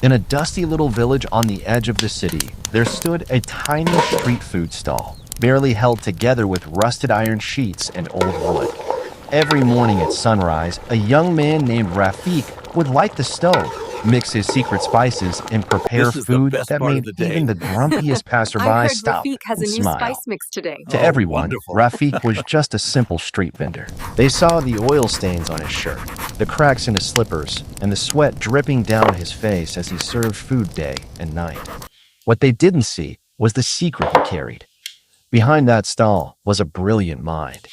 In a dusty little village on the edge of the city, there stood a tiny street food stall, barely held together with rusted iron sheets and old wood. Every morning at sunrise, a young man named Rafiq would light the stove, mix his secret spices, and prepare This is the food best that part of made the even day. the grumpiest I passerby heard stop Rafiq has and a new smile. spice mix today. To Oh, everyone, wonderful. Rafiq was just a simple street vendor. They saw the oil stains on his shirt, the cracks in his slippers, and the sweat dripping down his face as he served food day and night. What they didn't see was the secret he carried. Behind that stall was a brilliant mind.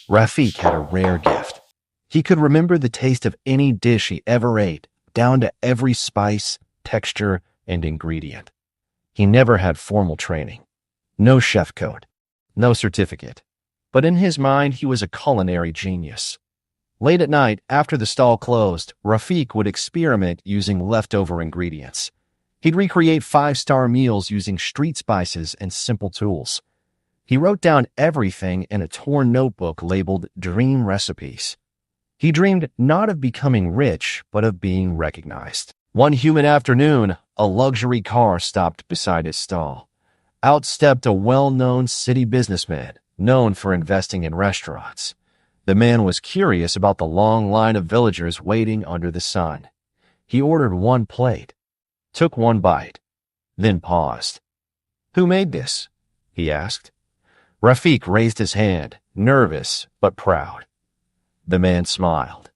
Rafiq had a rare gift. He could remember the taste of any dish he ever ate, down to every spice, texture, and ingredient. He never had formal training. No chef code. No certificate. But in his mind, he was a culinary genius. Late at night, after the stall closed, Rafiq would experiment using leftover ingredients. He'd recreate five-star meals using street spices and simple tools. He wrote down everything in a torn notebook labeled Dream Recipes. He dreamed not of becoming rich, but of being recognized. One humid afternoon, a luxury car stopped beside his stall. Out stepped a well-known city businessman, known for investing in restaurants. The man was curious about the long line of villagers waiting under the sun. He ordered one plate, took one bite, then paused. "Who made this?" he asked. Rafiq raised his hand, nervous but proud. The man smiled.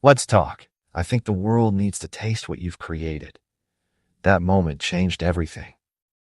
"Let's talk. I think the world needs to taste what you've created." That moment changed everything.